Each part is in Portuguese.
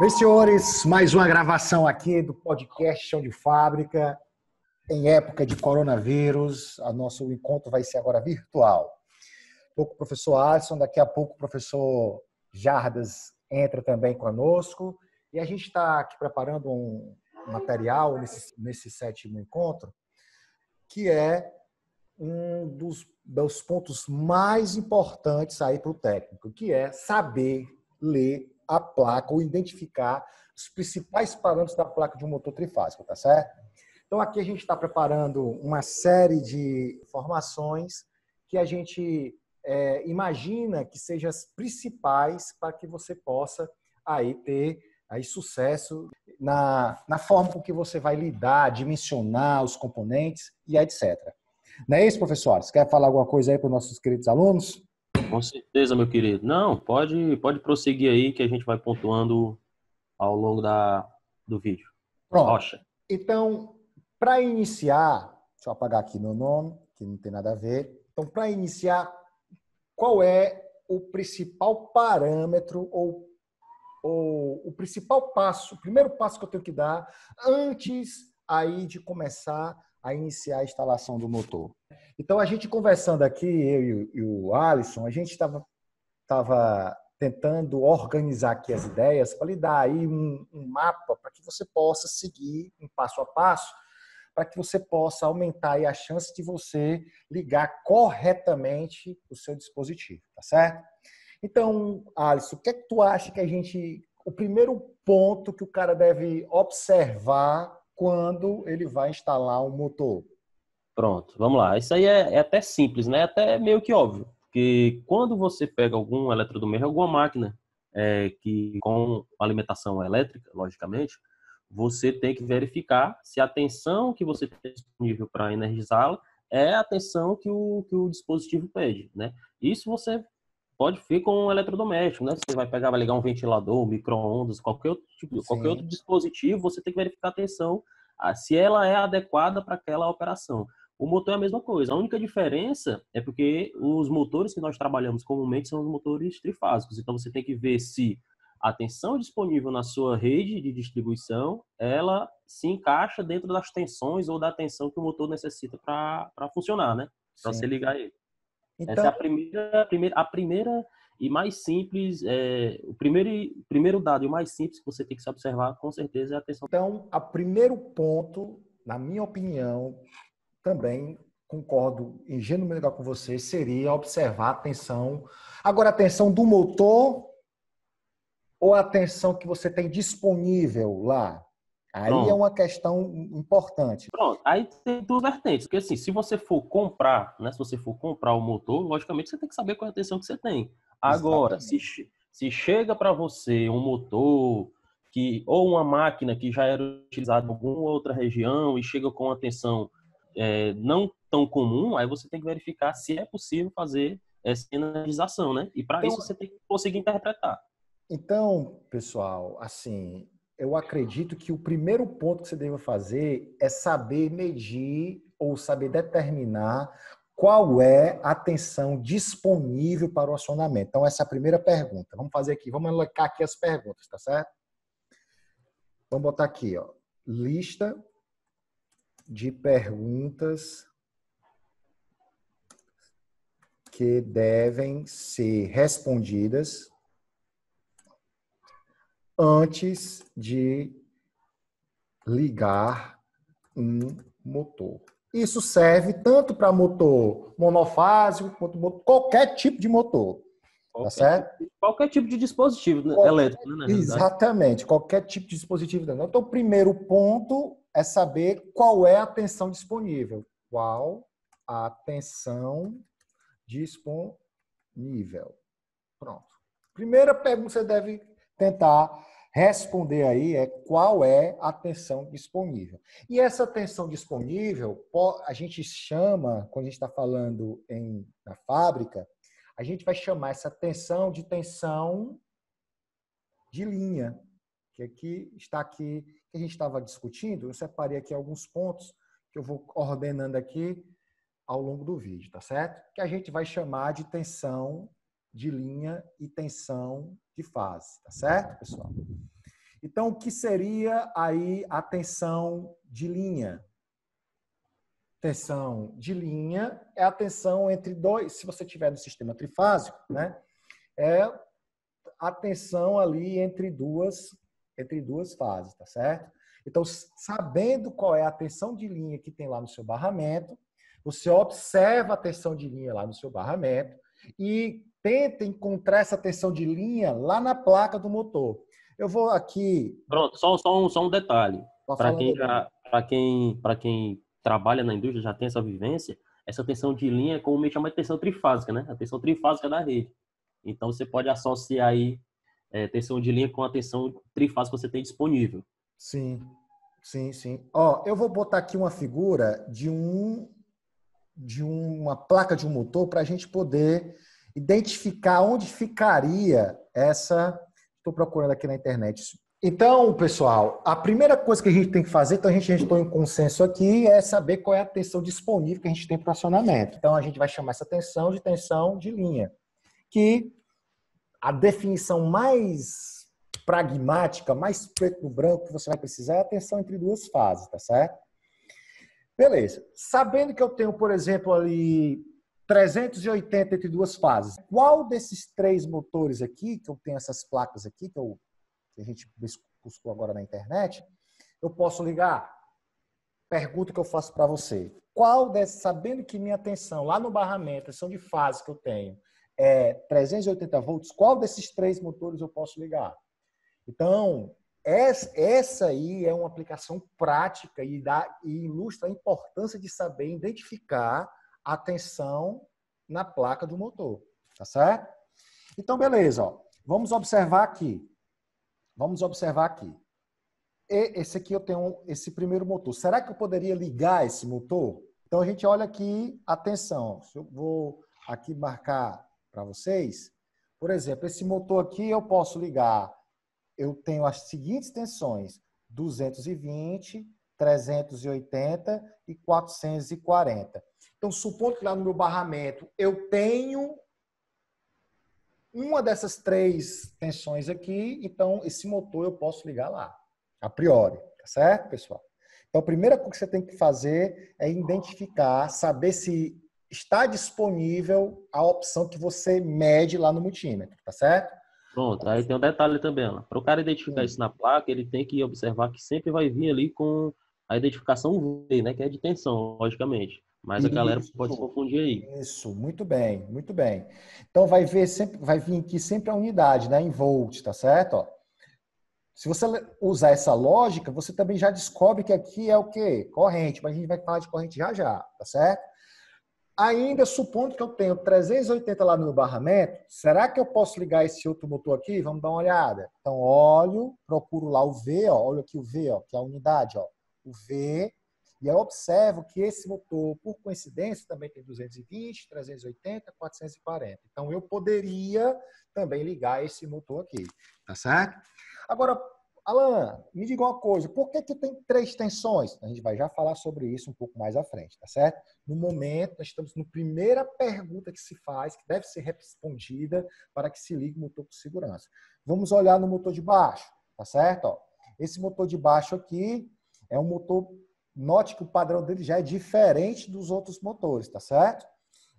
Bem, senhores, mais uma gravação aqui do podcast Chão de Fábrica. Em época de coronavírus, o nosso encontro vai ser agora virtual. Estou com o professor Alisson, daqui a pouco o professor Jardas entra também conosco. E a gente está aqui preparando um material nesse sétimo encontro, que é um dos pontos mais importantes aí para o técnico, que é saber ler a placa ou identificar os principais parâmetros da placa de um motor trifásico, tá certo? Então, aqui a gente está preparando uma série de informações que a gente imagina que sejam as principais para que você possa aí ter aí sucesso na forma com que você vai lidar, dimensionar os componentes e etc. Não é isso, professor? Você quer falar alguma coisa aí para os nossos queridos alunos? Com certeza, meu querido. Não, pode prosseguir aí que a gente vai pontuando ao longo do vídeo. Pronto. Rocha. Então, para iniciar, deixa eu apagar aqui meu nome, que não tem nada a ver. Então, para iniciar, qual é o principal parâmetro ou o principal passo, o primeiro passo que eu tenho que dar antes aí de começar a iniciar a instalação do motor? Então, a gente conversando aqui, eu e o Alisson, a gente estava tentando organizar aqui as ideias para lhe dar aí um mapa para que você possa seguir um passo a passo, para que você possa aumentar aí a chance de você ligar corretamente o seu dispositivo, tá certo? Então, Alisson, o que é que tu acha que o primeiro ponto que o cara deve observar quando ele vai instalar um motor? Pronto, vamos lá. Isso aí é até simples, né? Até meio que óbvio. Porque quando você pega algum eletrodoméstico, alguma máquina que com alimentação elétrica, logicamente, você tem que verificar se a tensão que você tem disponível para energizá-la é a tensão que o dispositivo pede, né? Isso você pode vir com um eletrodoméstico, né? Você vai pegar, vai ligar um ventilador, um micro-ondas, qualquer outro Sim. dispositivo, você tem que verificar a tensão, se ela é adequada para aquela operação. O motor é a mesma coisa. A única diferença é porque os motores que nós trabalhamos comumente são os motores trifásicos. Então você tem que ver se a tensão disponível na sua rede de distribuição, ela se encaixa dentro das tensões ou da tensão que o motor necessita para funcionar, né? Para você Sim. ligar ele. Essa é Então, a primeira e mais simples, o primeiro dado e o mais simples que você tem que se observar, com certeza, é a tensão. Então, o primeiro ponto, na minha opinião, também concordo em gênero legal com você, seria observar a tensão. Agora, a tensão do motor ou a tensão que você tem disponível lá? Aí é Pronto. uma questão importante. Pronto. Aí tem duas vertentes, porque assim, se você for comprar, né, se você for comprar o motor, logicamente você tem que saber qual é a tensão que você tem. Agora, Exatamente. se chega para você um motor ou uma máquina que já era utilizada em alguma outra região e chega com uma tensão não tão comum, aí você tem que verificar se é possível fazer essa energização, né? E para Então, isso você tem que conseguir interpretar. então, pessoal, assim, eu acredito que o primeiro ponto que você deve fazer é saber medir ou saber determinar qual é a tensão disponível para o acionamento. Então, essa é a primeira pergunta. Vamos fazer aqui, vamos alocar aqui as perguntas, tá certo? Vamos botar aqui, ó, lista de perguntas que devem ser respondidas antes de ligar um motor. Isso serve tanto para motor monofásico quanto qualquer tipo de motor, tá certo? Qualquer tipo de dispositivo, né, Qualquer, elétrico, né, na realidade. exatamente, qualquer tipo de dispositivo. Então, o primeiro ponto é saber qual é a tensão disponível. Qual a tensão disponível? Pronto. Primeira pergunta que você deve tentar responder aí é qual é a tensão disponível. E essa tensão disponível, a gente chama, quando a gente está falando na fábrica, a gente vai chamar essa tensão de tensão de linha, que está aqui, que a gente estava discutindo. Eu separei aqui alguns pontos que eu vou ordenando aqui ao longo do vídeo, tá certo? Que a gente vai chamar de tensão de linha e tensão de fase, tá certo, pessoal? Então, o que seria aí a tensão de linha? Tensão de linha é a tensão entre dois, se você tiver no sistema trifásico, né? É a tensão ali entre duas fases, tá certo? Então, sabendo qual é a tensão de linha que tem lá no seu barramento, você observa a tensão de linha lá no seu barramento e tenta encontrar essa tensão de linha lá na placa do motor. Eu vou aqui... Pronto, só um detalhe. Para falando quem aí. para quem trabalha na indústria, já tem essa vivência, essa tensão de linha é comumente chamada de tensão trifásica, né? A tensão trifásica da rede. Então, você pode associar aí tensão de linha com a tensão trifásica que você tem disponível. Sim, sim, sim. Ó, eu vou botar aqui uma figura de uma placa de um motor para a gente poder identificar onde ficaria essa. Estou procurando aqui na internet. Então, pessoal, a primeira coisa que a gente tem que fazer, então a gente entrou em consenso aqui, é saber qual é a tensão disponível que a gente tem para o acionamento. Então, a gente vai chamar essa tensão de linha, que a definição mais pragmática, mais preto no branco que você vai precisar é a tensão entre duas fases, tá certo? Beleza. Sabendo que eu tenho, por exemplo, ali 380 entre duas fases, qual desses três motores aqui, que eu tenho essas placas aqui, que a gente buscou agora na internet, eu posso ligar? Pergunta que eu faço para você. Qual desses, sabendo que minha tensão lá no barramento, a tensão de fase que eu tenho é 380 volts, qual desses três motores eu posso ligar? Então, essa aí é uma aplicação prática e ilustra a importância de saber identificar a tensão na placa do motor, tá certo? Então, beleza, ó. Vamos observar aqui. Esse aqui eu tenho esse primeiro motor. Será que eu poderia ligar esse motor? Então, a gente olha aqui a tensão. Eu vou aqui marcar para vocês. Por exemplo, esse motor aqui eu posso ligar. Eu tenho as seguintes tensões: 220, 380 e 440. Então, supondo que lá no meu barramento eu tenho uma dessas três tensões aqui, então esse motor eu posso ligar lá, a priori, tá certo, pessoal? Então, a primeira coisa que você tem que fazer é identificar, saber se está disponível a opção que você mede lá no multímetro, tá certo? Pronto, aí tem um detalhe também, ó. Para o cara identificar Sim. isso na placa, ele tem que observar que sempre vai vir ali com a identificação V, né? Que é de tensão, logicamente. Mas a galera pode se Isso, confundir aí. isso, muito bem, muito bem. Então vai vir aqui sempre a unidade, né, em volts, tá certo? Ó, se você usar essa lógica, você também já descobre que aqui é o quê? Corrente, mas a gente vai falar de corrente já já, tá certo? Ainda supondo que eu tenho 380 lá no meu barramento, será que eu posso ligar esse outro motor aqui? Vamos dar uma olhada. Então, olho, procuro lá o V, ó, olha aqui o V, ó, que é a unidade, ó, o V, e eu observo que esse motor, por coincidência, também tem 220, 380, 440. Então, eu poderia também ligar esse motor aqui, tá certo? Agora, Alan, me diga uma coisa, por que tem três tensões? A gente vai já falar sobre isso um pouco mais à frente, tá certo? No momento, nós estamos na primeira pergunta que se faz, que deve ser respondida para que se ligue o motor com segurança. Vamos olhar no motor de baixo, tá certo? Ó, esse motor de baixo aqui é um motor, note que o padrão dele já é diferente dos outros motores, tá certo?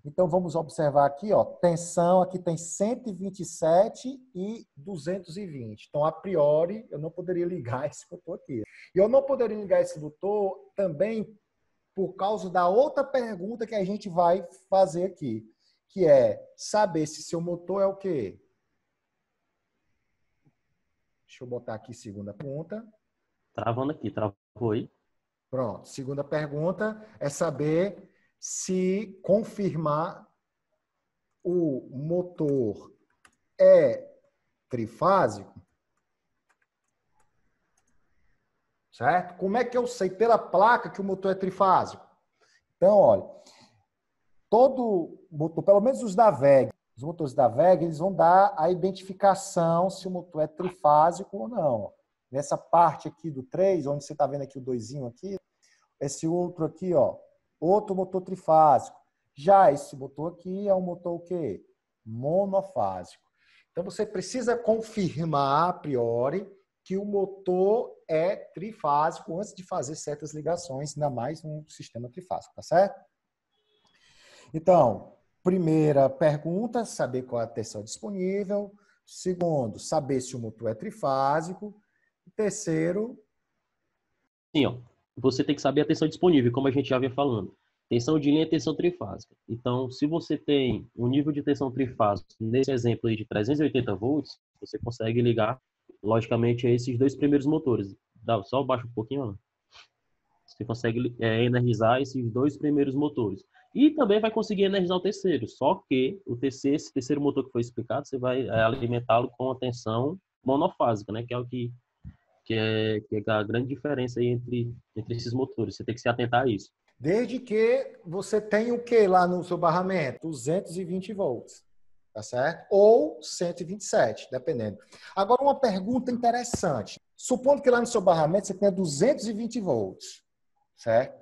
Então, vamos observar aqui, ó, tensão, aqui tem 127 e 220. Então, a priori, eu não poderia ligar esse motor aqui. E eu não poderia ligar esse motor também por causa da outra pergunta que a gente vai fazer aqui, que é saber se seu motor é o quê? Deixa eu botar aqui segunda pergunta. Travando aqui, travou aí. Pronto. Segunda pergunta é saber se confirmar o motor é trifásico, certo? Como é que eu sei pela placa que o motor é trifásico? Então, olha, todo motor, pelo menos os da WEG, os motores da WEG, eles vão dar a identificação se o motor é trifásico ou não. Nessa parte aqui do 3, onde você está vendo aqui o 2 aqui, esse outro aqui, ó, outro motor trifásico. Já esse motor aqui é um motor o quê? Monofásico. Então, você precisa confirmar a priori que o motor é trifásico antes de fazer certas ligações, ainda mais num sistema trifásico, tá certo? Então, primeira pergunta, saber qual é a tensão disponível. Segundo, saber se o motor é trifásico. Terceiro... Sim, ó, você tem que saber a tensão disponível, como a gente já vinha falando. Tensão de linha e tensão trifásica. Então, se você tem um nível de tensão trifásico, nesse exemplo aí de 380 volts, você consegue ligar, logicamente, a esses dois primeiros motores. Só baixa um pouquinho, ó. Você consegue energizar esses dois primeiros motores. E também vai conseguir energizar o terceiro. Só que esse terceiro motor que foi explicado, você vai alimentá-lo com a tensão monofásica, né? Que é o que é a grande diferença aí entre esses motores. Você tem que se atentar a isso. Desde que você tenha o que lá no seu barramento? 220 volts, tá certo? Ou 127, dependendo. Agora, uma pergunta interessante. Supondo que lá no seu barramento você tenha 220 volts, certo?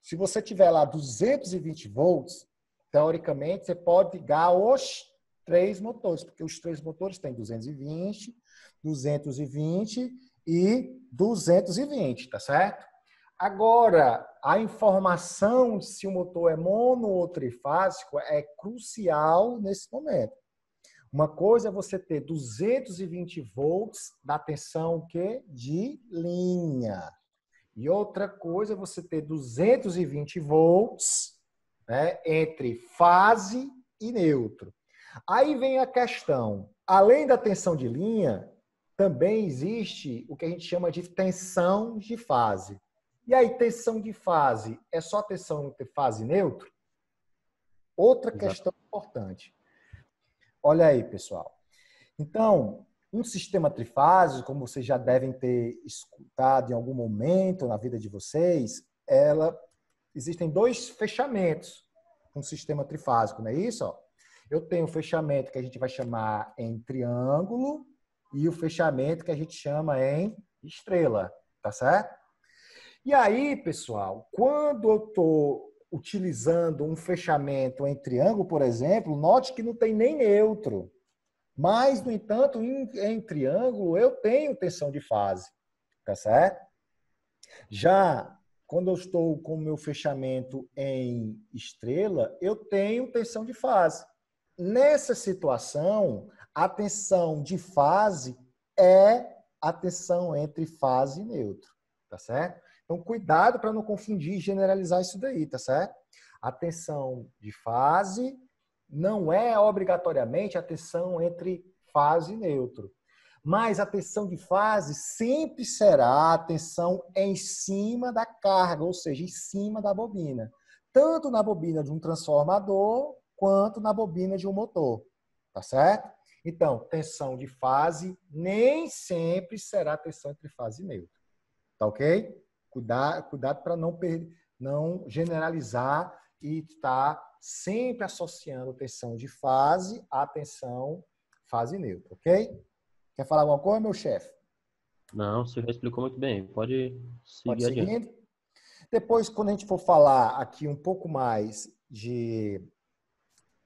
Se você tiver lá 220 volts, teoricamente você pode ligar os três motores, porque os três motores têm 220, 220 e 220, tá certo? Agora, a informação de se o motor é mono ou trifásico é crucial nesse momento. Uma coisa é você ter 220 volts da tensão que de linha. E outra coisa é você ter 220 volts, né, entre fase e neutro. Aí vem a questão. Além da tensão de linha, também existe o que a gente chama de tensão de fase. E aí, tensão de fase é só tensão entre fase e neutro? Outra questão importante. Olha aí, pessoal. Então, um sistema trifásico, como vocês já devem ter escutado em algum momento na vida de vocês, existem dois fechamentos um sistema trifásico, não é isso? Ó, eu tenho o fechamento que a gente vai chamar em triângulo e o fechamento que a gente chama em estrela, tá certo? E aí, pessoal, quando eu estou utilizando um fechamento em triângulo, por exemplo, note que não tem nem neutro. Mas, no entanto, em triângulo, eu tenho tensão de fase, tá certo? Já quando eu estou com o meu fechamento em estrela, eu tenho tensão de fase. Nessa situação, a tensão de fase é a tensão entre fase e neutro, tá certo? Então, cuidado para não confundir e generalizar isso daí, tá certo? A tensão de fase não é obrigatoriamente a tensão entre fase e neutro. Mas a tensão de fase sempre será a tensão em cima da carga, ou seja, em cima da bobina. Tanto na bobina de um transformador, quanto na bobina de um motor. Tá certo? Então, tensão de fase nem sempre será tensão entre fase e neutro. Tá ok? Cuidado para não generalizar e estar sempre associando tensão de fase à tensão fase neutra, ok? Quer falar alguma coisa, meu chefe? Não, você já explicou muito bem. Pode Pode seguir adiante. seguir. Depois, quando a gente for falar aqui um pouco mais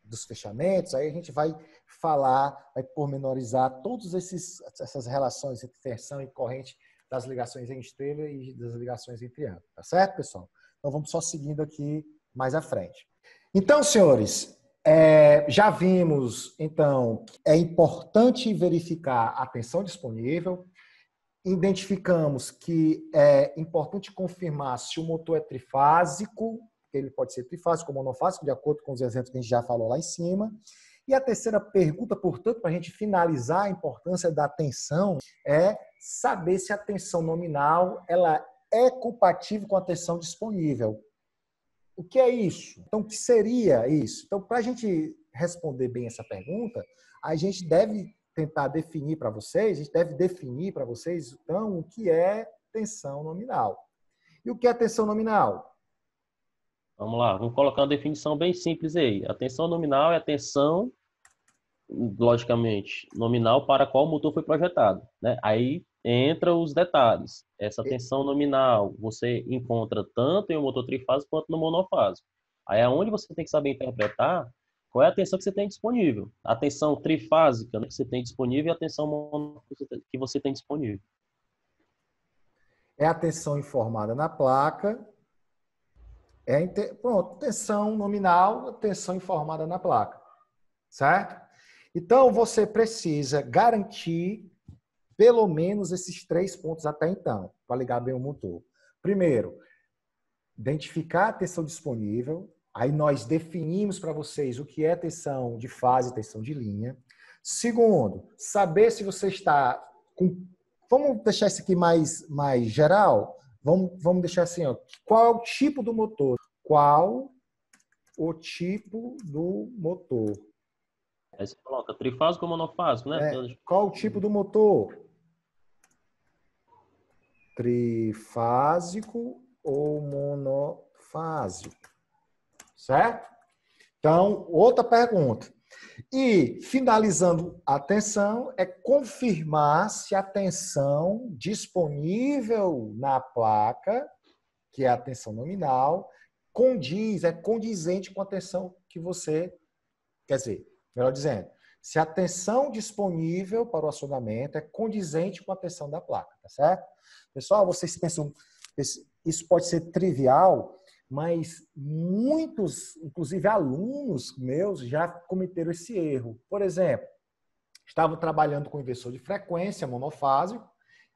dos fechamentos, aí a gente vai falar, vai pormenorizar todas essas relações entre tensão e corrente das ligações em estrela e das ligações em triângulo. Tá certo, pessoal? Então, vamos só seguindo aqui mais à frente. Então, senhores, já vimos, então, que é importante verificar a tensão disponível, identificamos que é importante confirmar se o motor é trifásico, ele pode ser trifásico ou monofásico, de acordo com os exemplos que a gente já falou lá em cima. E a terceira pergunta, portanto, para a gente finalizar a importância da tensão, é saber se a tensão nominal ela é compatível com a tensão disponível. O que é isso? Então, o que seria isso? Então, para a gente responder bem essa pergunta, a gente deve tentar definir para vocês, a gente deve definir para vocês, então, o que é tensão nominal. E o que é tensão nominal? Vamos lá, vamos colocar uma definição bem simples aí. A tensão nominal é a tensão, logicamente, nominal para a qual o motor foi projetado, né? Aí entra os detalhes. Essa tensão nominal você encontra tanto em um motor trifásico quanto no monofásico. Aí é onde você tem que saber interpretar qual é a tensão que você tem disponível. A tensão trifásica, né, que você tem disponível e a tensão monofásica que você tem disponível. É a tensão informada na placa. Pronto, tensão nominal, tensão informada na placa. Certo? Então, você precisa garantir pelo menos esses 3 pontos até então, para ligar bem o motor. Primeiro, identificar a tensão disponível. Aí nós definimos para vocês o que é tensão de fase e tensão de linha. Segundo, saber se você está com... Vamos deixar isso aqui mais geral? Vamos deixar assim, ó. Qual é o tipo do motor? Qual o tipo do motor? Aí você coloca trifásico ou monofásico, né? Qual o tipo do motor? Trifásico ou monofásico? Certo? Então, outra pergunta. E, finalizando a tensão, é confirmar se a tensão disponível na placa, que é a tensão nominal, é condizente com a tensão que você, quer dizer, melhor dizendo, se a tensão disponível para o acionamento é condizente com a tensão da placa, tá certo? Pessoal, vocês pensam, isso pode ser trivial, mas muitos, inclusive alunos meus, já cometeram esse erro. Por exemplo, estavam trabalhando com inversor de frequência monofásico.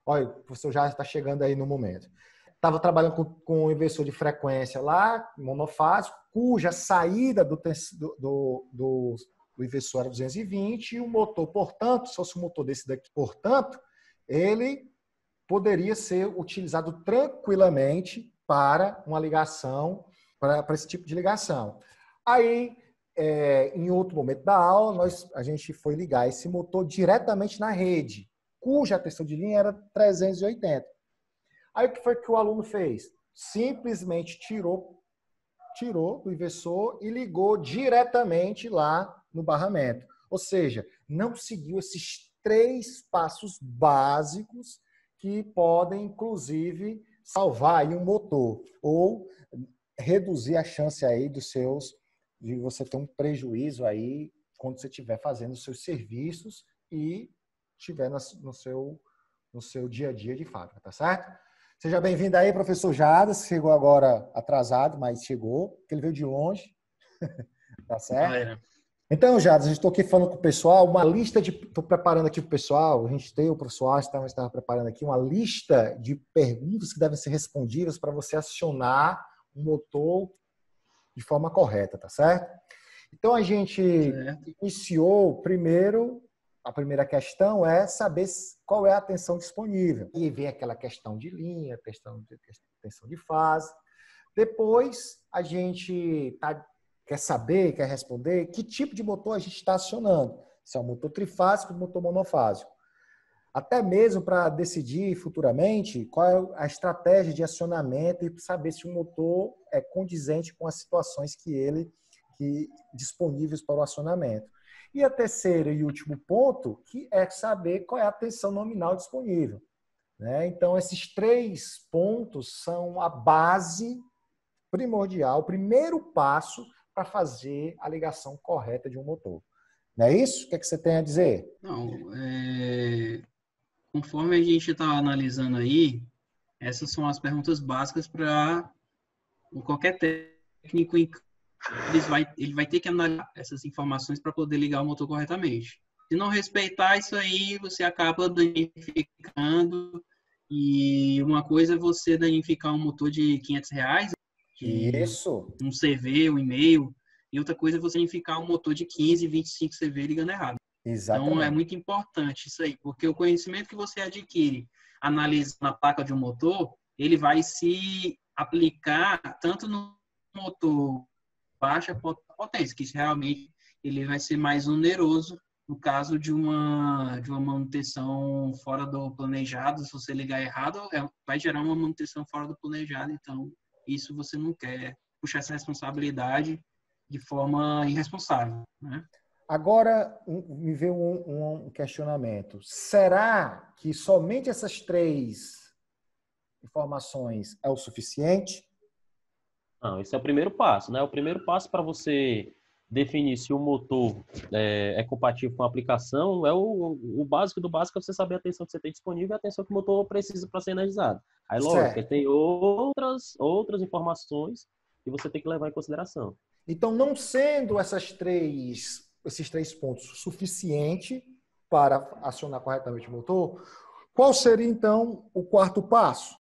Olha, o professor já está chegando aí no momento. Estava trabalhando com um inversor de frequência lá, monofásico, cuja saída do inversor era 220 e o motor, portanto, se fosse um motor desse daqui, portanto, ele poderia ser utilizado tranquilamente para uma ligação, para esse tipo de ligação. Aí, em outro momento da aula, a gente foi ligar esse motor diretamente na rede, cuja tensão de linha era 380. Aí, o que foi que o aluno fez? Simplesmente tirou do inversor e ligou diretamente lá no barramento. Ou seja, não seguiu esses 3 passos básicos que podem, inclusive, salvar aí um motor ou reduzir a chance aí de você ter um prejuízo aí quando você estiver fazendo os seus serviços e estiver no seu dia a dia de fábrica, tá certo? Seja bem-vindo aí, professor Jadas, chegou agora atrasado, mas chegou, porque ele veio de longe, tá certo? Então, Jadas, estou aqui falando com o pessoal, uma lista estou preparando aqui para o pessoal, a gente tem o professor Einstein estava preparando aqui uma lista de perguntas que devem ser respondidas para você acionar o motor de forma correta, tá certo? Então, a gente iniciou primeiro, a primeira questão é saber qual é a tensão disponível. E vem aquela questão de linha, tensão de fase. Depois, a gente quer responder que tipo de motor a gente está acionando. Se é um motor trifásico ou um motor monofásico. Até mesmo para decidir futuramente qual é a estratégia de acionamento e saber se o motor é condizente com as situações disponíveis para o acionamento. E a terceira e último ponto, que é saber qual é a tensão nominal disponível. Né? Então, esses 3 pontos são a base primordial, o primeiro passo para fazer a ligação correta de um motor. Não é isso? O que você tem a dizer? Não, conforme a gente está analisando aí, essas são as perguntas básicas para qualquer técnico. Ele vai ter que analisar essas informações para poder ligar o motor corretamente. Se não respeitar isso aí, você acaba danificando. E uma coisa é você danificar um motor de R$500, Isso. um CV, um e-mail, e outra coisa é você danificar um motor de 15, 25 CV ligando errado. Exatamente. Então, é muito importante isso aí, porque o conhecimento que você adquire analisando a placa de um motor, ele vai se aplicar tanto no motor baixa potência, que realmente ele vai ser mais oneroso no caso de uma manutenção fora do planejado. Se você ligar errado, vai gerar uma manutenção fora do planejado. Então, isso você não quer puxar essa responsabilidade de forma irresponsável, né? Agora, me veio um questionamento. Será que somente essas 3 informações é o suficiente? Não, esse é o primeiro passo, né? O primeiro passo para você definir se o motor é compatível com a aplicação, o básico do básico é você saber a tensão que você tem disponível e a tensão que o motor precisa para ser energizado. Aí, lógico, Certo. tem outras informações que você tem que levar em consideração. Então, não sendo esses três pontos suficiente para acionar corretamente o motor, qual seria, então, o quarto passo?